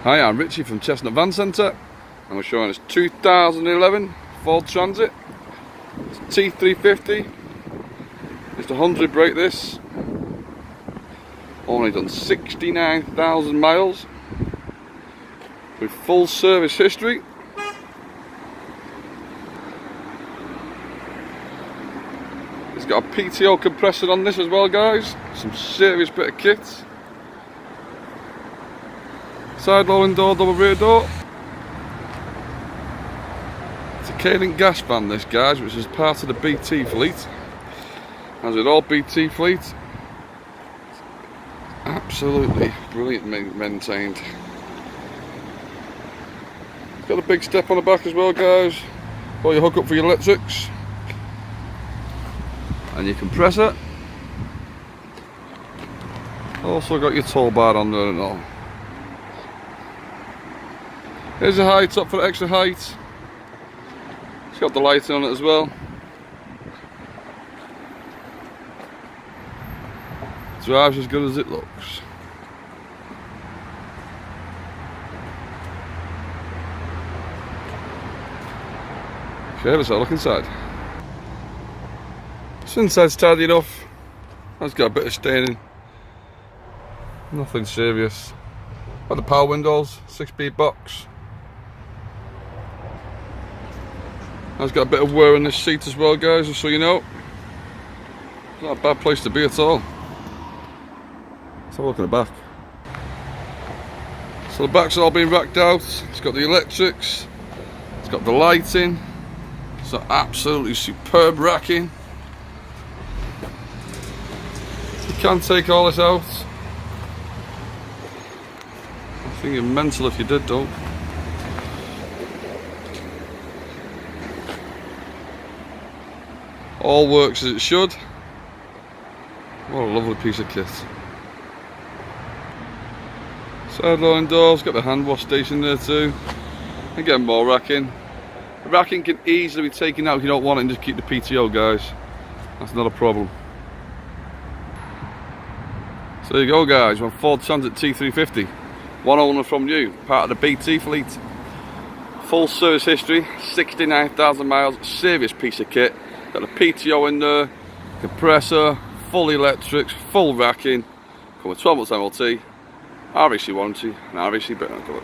Hi, I'm Richie from Chestnut Van Centre and we're showing us 2011 Ford Transit. It's T350. It's a 100 brake this. Only done 69,000 miles with full service history. It's got a PTO compressor on this as well, guys. Some serious bit of kit. Side loading door, double rear door. It's a K-Link gas van this, guys, which is part of the BT fleet. As with all BT fleet, absolutely brilliant maintained. It's got a big step on the back as well, guys. Got your hook up for your electrics and your compressor. Also got your tow bar on there and all. Here's a high top for extra height. It's got the lighting on it as well. Drives as good as it looks. Okay, let's have a look inside. So inside's tidy enough. It's got a bit of staining. Nothing serious. Got the power windows, 6-speed box. It's got a bit of wear in this seat as well, guys, just so you know. It's not a bad place to be at all. Let's have a look at the back. So the back's all been racked out. It's got the electrics. It's got the lighting. It's got absolutely superb racking. You can take all this out. I think you're mental if you did, though. All works as it should. What a lovely piece of kit. Side loading doors, got the hand wash station there too. Again, more racking. The racking can easily be taken out if you don't want it and just keep the PTO, guys. That's not a problem. So there you go, guys. We're on Ford Transit T350. One owner from you, part of the BT fleet. Full service history, 69,000 miles, serious piece of kit. Got the PTO in there, compressor, full electrics, full racking, come with 12 months MLT, RAC warranty and RAC bit on cover.